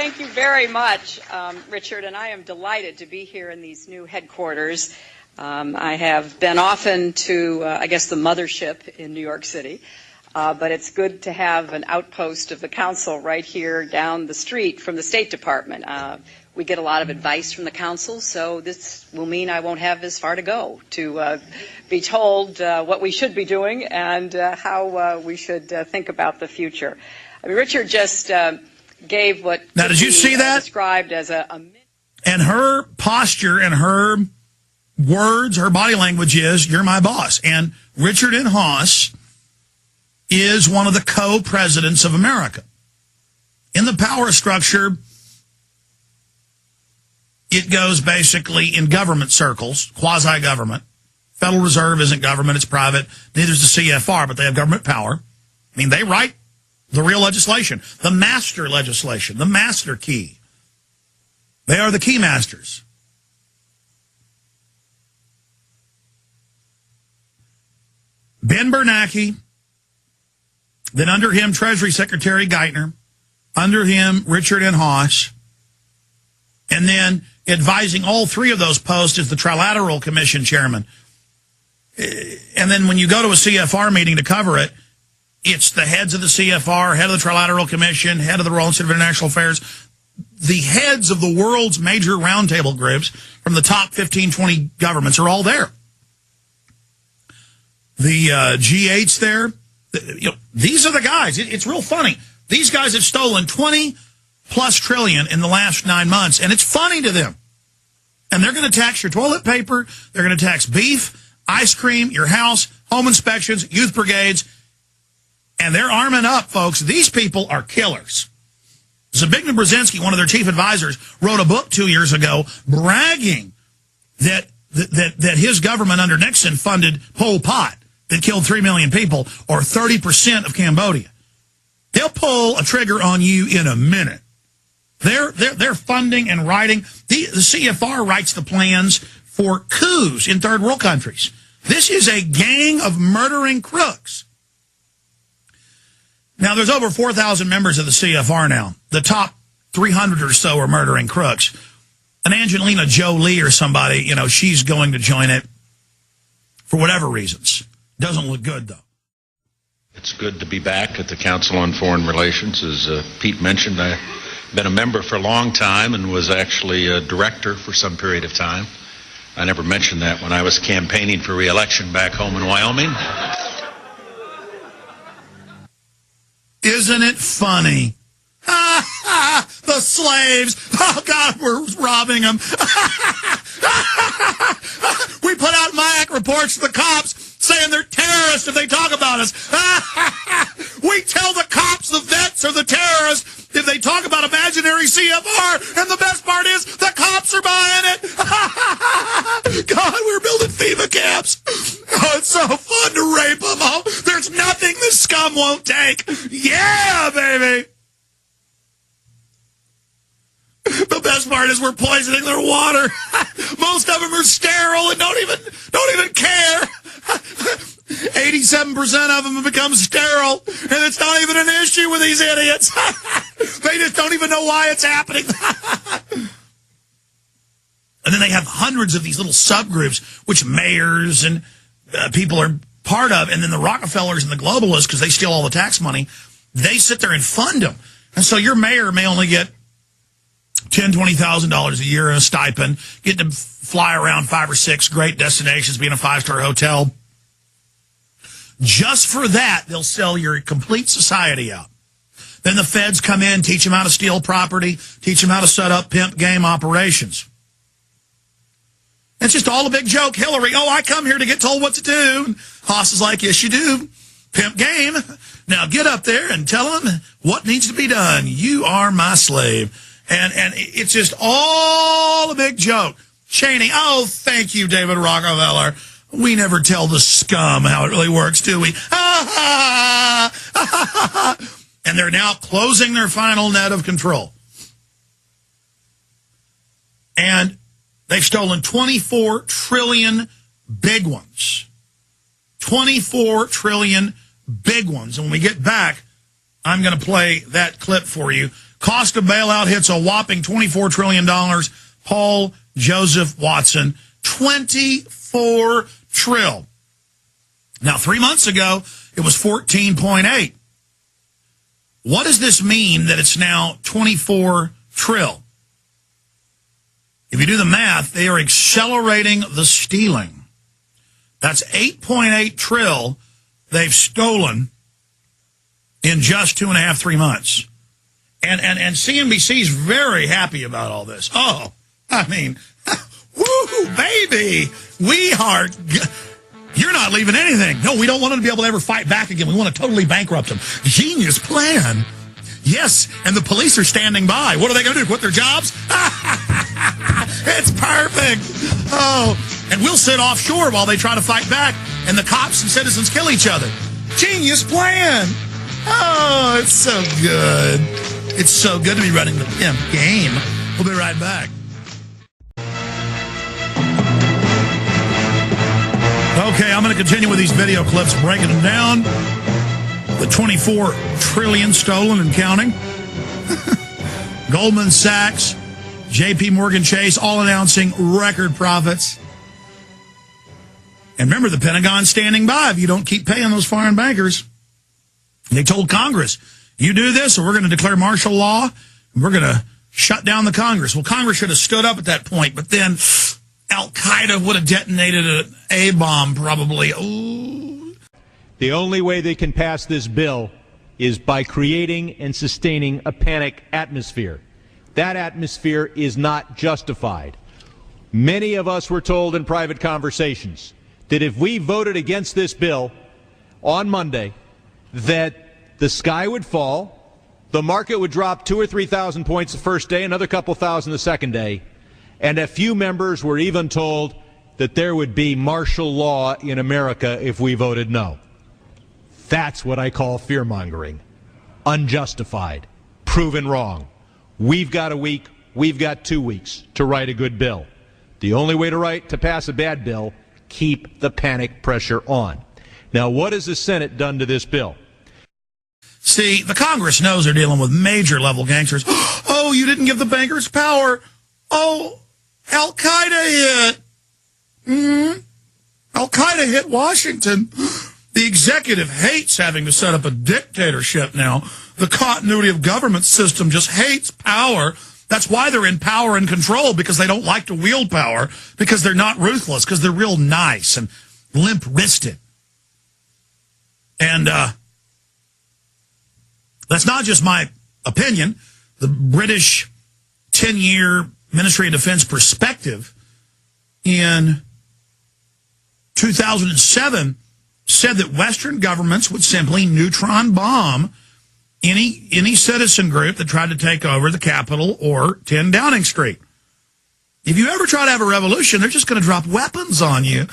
Thank you very much, Richard, and I am delighted to be here in these new headquarters. I have been often to, I guess, the mothership in New York City, but it's good to have an outpost of the Council right here down the street from the State Department. We get a lot of advice from the Council, so this will mean I won't have as far to go to be told what we should be doing and how we should think about the future. I mean, Richard just gave what now, did you see that? Described as a and her posture and her words, her body language is, you're my boss. And Richard Inhofe is one of the co-presidents of America. In the power structure, it goes basically in government circles, quasi-government. Federal Reserve isn't government, it's private. Neither is the CFR, but they have government power. I mean, they write the real legislation, the master legislation, the master key. They are the key masters. Ben Bernanke, then under him, Treasury Secretary Geithner, under him, Richard Inhofe, and then advising all three of those posts is the Trilateral Commission chairman. And then when you go to a CFR meeting to cover it, it's the heads of the CFR, head of the Trilateral Commission, head of the Royal Institute of International Affairs, the heads of the world's major roundtable groups from the top 15, 20 governments are all there. The G8's there. These are the guys. It's real funny. These guys have stolen 20-plus trillion in the last 9 months, and it's funny to them. And they're going to tax your toilet paper. They're going to tax beef, ice cream, your house, home inspections, youth brigades. And they're arming up, folks. These people are killers. Zbigniew Brzezinski, one of their chief advisors, wrote a book 2 years ago bragging that his government under Nixon funded Pol Pot that killed 3 million people, or 30% of Cambodia. They'll pull a trigger on you in a minute. They're funding and writing. The CFR writes the plans for coups in third world countries. This is a gang of murdering crooks. Now, there's over 4,000 members of the CFR now. The top 300 or so are murdering crooks. And Angelina Jolie or somebody, she's going to join it for whatever reasons. Doesn't look good, though. It's good to be back at the Council on Foreign Relations. As Pete mentioned, I've been a member for a long time and was actually a director for some period of time. I never mentioned that when I was campaigning for re-election back home in Wyoming. Isn't it funny? The slaves. Oh, God, we're robbing them. We put out MIAC reports to the cops saying they're terrorists if they talk about us. We tell the cops the vets are the terrorists if they talk about imaginary CFR. And the best part is the cops are buying it. God, we're building FEMA camps. Oh, it's so fun to rape them all. There's nothing the scum won't take. Yeah, baby. The best part is we're poisoning their water. Most of them are sterile and don't even care. 87% of them have become sterile, and it's not even an issue with these idiots. They just don't even know why it's happening. And then they have hundreds of these little subgroups, which mayors and people are part of, and then the Rockefellers and the globalists, because they steal all the tax money, they sit there and fund them. And so your mayor may only get $10,000, $20,000 a year in a stipend, get to fly around 5 or 6 great destinations, be in a 5-star hotel. Just for that, they'll sell your complete society out. Then the feds come in, teach them how to steal property, teach them how to set up pimp game operations. It's just all a big joke. Hillary, I come here to get told what to do. And Haas is like, yes, you do. Pimp game. Now get up there and tell them what needs to be done. You are my slave. And it's just all a big joke. Cheney, thank you, David Rockefeller. We never tell the scum how it really works, do we? And they're now closing their final net of control. And they've stolen 24 trillion big ones. 24 trillion big ones. And when we get back, I'm going to play that clip for you. Cost of bailout hits a whopping $24 trillion. Paul Joseph Watson, 24 trill. Now, 3 months ago, it was 14.8. What does this mean that it's now 24 trill? If you do the math, they are accelerating the stealing. That's 8.8 trill they've stolen in just 2.5, 3 months. And CNBC's very happy about all this. Oh, I mean, woo, baby, we are... You're not leaving anything. No, we don't want them to be able to ever fight back again. We want to totally bankrupt them. Genius plan. Yes, and the police are standing by. What are they going to do, quit their jobs? It's perfect. Oh, and we'll sit offshore while they try to fight back, and the cops and citizens kill each other. Genius plan. Oh, it's so good. It's so good to be running the pimp game. We'll be right back. Okay, I'm going to continue with these video clips, breaking them down. The 24 trillion stolen and counting. Goldman Sachs, JP Morgan Chase, all announcing record profits. And remember, the Pentagon's standing by if you don't keep paying those foreign bankers. They told Congress, you do this, or we're going to declare martial law, and we're going to shut down the Congress. Well, Congress should have stood up at that point, but then Al-Qaeda would have detonated an A-bomb, probably. Ooh. The only way they can pass this bill is by creating and sustaining a panic atmosphere. That atmosphere is not justified. Many of us were told in private conversations that if we voted against this bill on Monday, that the sky would fall, the market would drop 2,000 or 3,000 points the first day, another couple thousand the second day, and a few members were even told that there would be martial law in America if we voted no. That's what I call fear-mongering. Unjustified. Proven wrong. We've got a week, we've got 2 weeks to write a good bill. The only way to pass a bad bill, keep the panic pressure on. Now, what has the Senate done to this bill? See, the Congress knows they're dealing with major-level gangsters. Oh, you didn't give the bankers power. Oh, Al-Qaeda hit. Al-Qaeda hit Washington. The executive hates having to set up a dictatorship now. The continuity of government system just hates power. That's why they're in power and control, because they don't like to wield power, because they're not ruthless, because they're real nice and limp-wristed. And that's not just my opinion. The British 10-year Ministry of Defense perspective in 2007 said that Western governments would simply neutron bomb any citizen group that tried to take over the Capitol or 10 Downing Street. If you ever try to have a revolution, they're just going to drop weapons on you.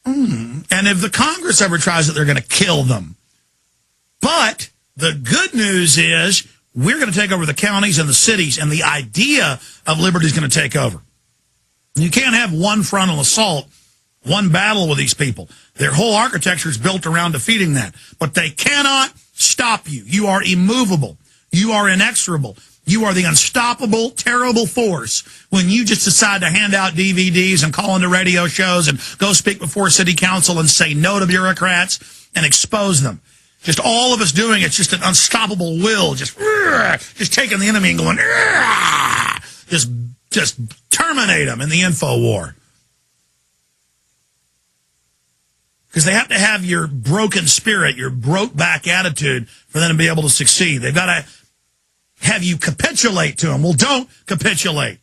And if the Congress ever tries it, they're going to kill them. But the good news is we're going to take over the counties and the cities, and the idea of liberty is going to take over. You can't have one frontal assault, one battle with these people. Their whole architecture is built around defeating that. But they cannot stop you. You are immovable. You are inexorable. You are the unstoppable, terrible force when you just decide to hand out DVDs and call into radio shows and go speak before city council and say no to bureaucrats and expose them. Just all of us doing it's just an unstoppable will, just taking the enemy and going, just terminate them in the info war. Because they have to have your broken spirit, your broke-back attitude for them to be able to succeed. They've got to have you capitulate to them. Well, don't capitulate.